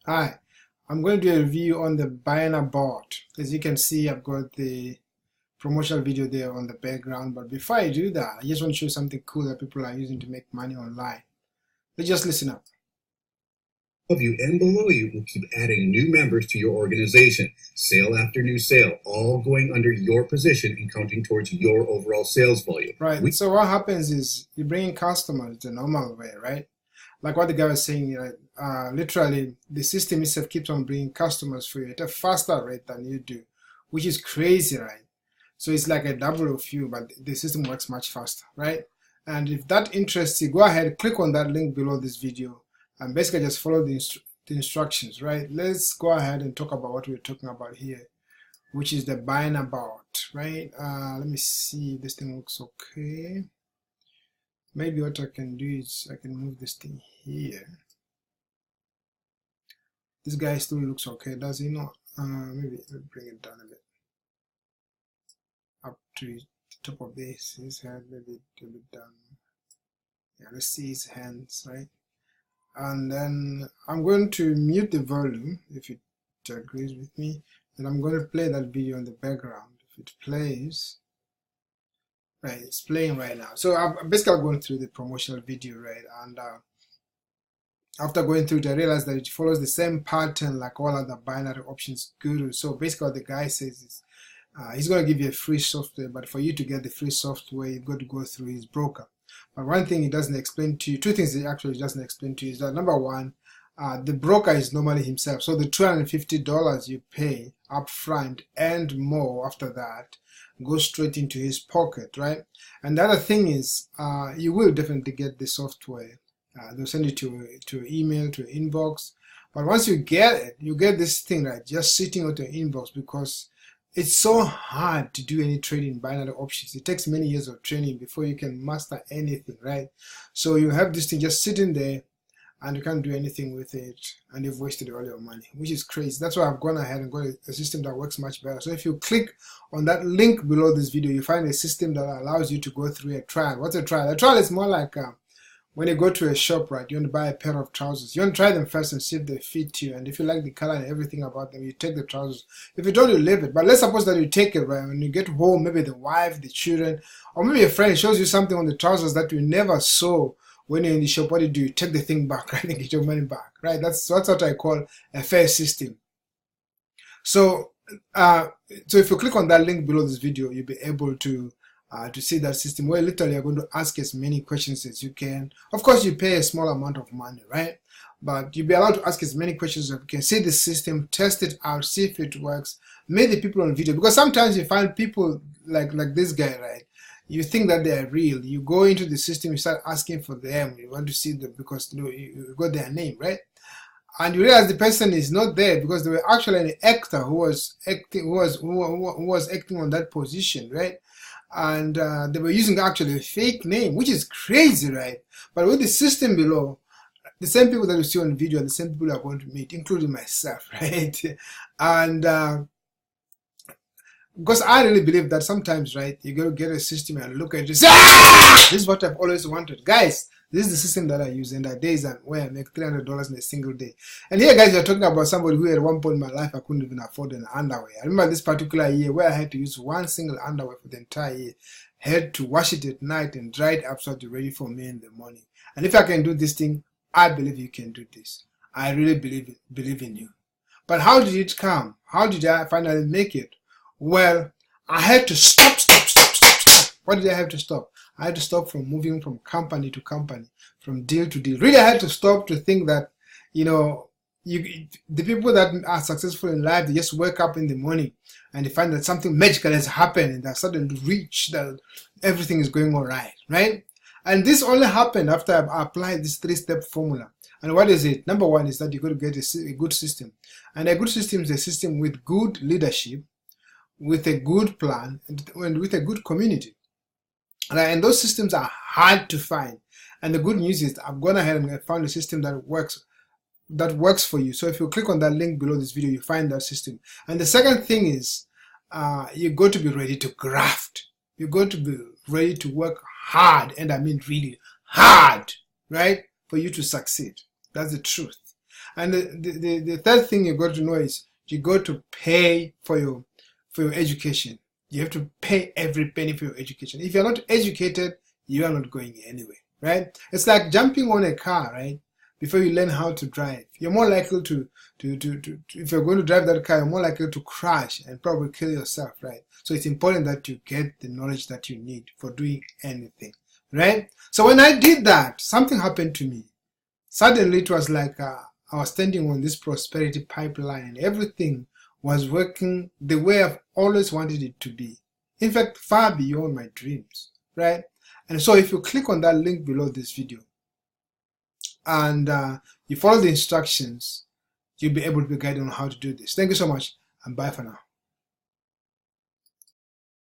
Hi, I'm going to do a review on the BINABOT. As you can see, I've got the promotional video there on the background, but before I do that, I just want to show you something cool that people are using to make money online. Let's just listen up. Above you and below you will keep adding new members to your organization, sale after new sale, all going under your position and counting towards your overall sales volume. Right, so what happens is you bring in customers the normal way, right? Like what the guy was saying, literally the system itself keeps on bringing customers for you at a faster rate than you do, which is crazy, right? So it's like a double of you, but the system works much faster, right? And if that interests you, go ahead, click on that link below this video and basically just follow the instructions, right? Let's go ahead and talk about what we're talking about here, which is the BINABOT, right? Let me see if this thing looks okay. Maybe what I can do is I can move this thing here. This guy still looks okay, does he not? Maybe bring it down a bit. Up to the top of this, his head, maybe a bit down. Yeah, let's see his hands, right? And then I'm going to mute the volume if it agrees with me. And I'm going to play that video in the background. If it plays, right, it's playing right now. So I'm basically going through the promotional video, right? And after going through it, I realized that it follows the same pattern like all other binary options gurus. So basically what the guy says is he's going to give you a free software, but for you to get the free software, you've got to go through his broker. But one thing he doesn't explain to you, two things he actually doesn't explain to you is that number one, the broker is normally himself. So the $250 you pay up front and more after that goes straight into his pocket, right? And the other thing is you will definitely get the software. They'll send it to your email, to your inbox. But once you get it, you get this thing, right, just sitting on your inbox because it's so hard to do any trading in binary options. It takes many years of training before you can master anything, right? So you have this thing just sitting there and you can't do anything with it and you've wasted all your money, which is crazy. That's why I've gone ahead and got a system that works much better. So if you click on that link below this video, you find a system that allows you to go through a trial. What's a trial? A trial is more like when you go to a shop, right, you want to buy a pair of trousers. You want to try them first and see if they fit you. And if you like the color and everything about them, you take the trousers. If you don't, you leave it. But let's suppose that you take it, right, when you get home, maybe the wife, the children, or maybe a friend shows you something on the trousers that you never saw when you're in the shop. What do? You take the thing back, right, and get your money back, right? That's what I call a fair system. So, so if you click on that link below this video, you'll be able to see that system where literally you're going to ask as many questions as you can. Of course, you pay a small amount of money, right? But you'll be allowed to ask as many questions as you can. See the system, test it out, see if it works. Meet the people on video, because sometimes you find people like this guy, right? You think that they are real. You go into the system, you start asking for them. You want to see them because you got their name, right? And you realize the person is not there because they were actually an actor who was acting, who was acting on that position, right? And they were using actually a fake name, which is crazy, right? But with the system below, the same people that you see on video are the same people you are going to meet, including myself, right? And because I really believe that sometimes, right, you got to get a system and look at it and say, ah! This is what I've always wanted. Guys, this is the system that I use, and there are days where I make $300 in a single day. And here, guys, you're talking about somebody who at one point in my life I couldn't even afford an underwear. I remember this particular year where I had to use one single underwear for the entire year. I had to wash it at night and dry it up so it's ready for me in the morning. And if I can do this thing, I believe you can do this. I really believe in you. But how did it come? How did I finally make it? Well, I had to stop. What did I have to stop? I had to stop from moving from company to company, from deal to deal. Really, I had to stop to think that, the people that are successful in life, they just wake up in the morning and they find that something magical has happened and they're suddenly rich, that everything is going all right, right? And this only happened after I applied this 3-step formula. And what is it? Number one is that you got to get a good system. And a good system is a system with good leadership, with a good plan, and with a good community. And those systems are hard to find. And the good news is I've gone ahead and found a system that works for you. So if you click on that link below this video, you find that system. And the second thing is you got to be ready to graft. You got to be ready to work hard, and I mean really hard, right, for you to succeed. That's the truth. And the third thing you got to know is you got to pay for your education. You have to pay every penny for your education. If you're not educated, you are not going anywhere, right? It's like jumping on a car, right? Before you learn how to drive, you're more likely to if you're going to drive that car, you're more likely to crash and probably kill yourself, right? So it's important that you get the knowledge that you need for doing anything, right? So when I did that, something happened to me. Suddenly it was like I was standing on this prosperity pipeline and everything was working the way I've always wanted it to be. In fact, far beyond my dreams, right? And so if you click on that link below this video and you follow the instructions, you'll be able to be guided on how to do this. Thank you so much, and bye for now.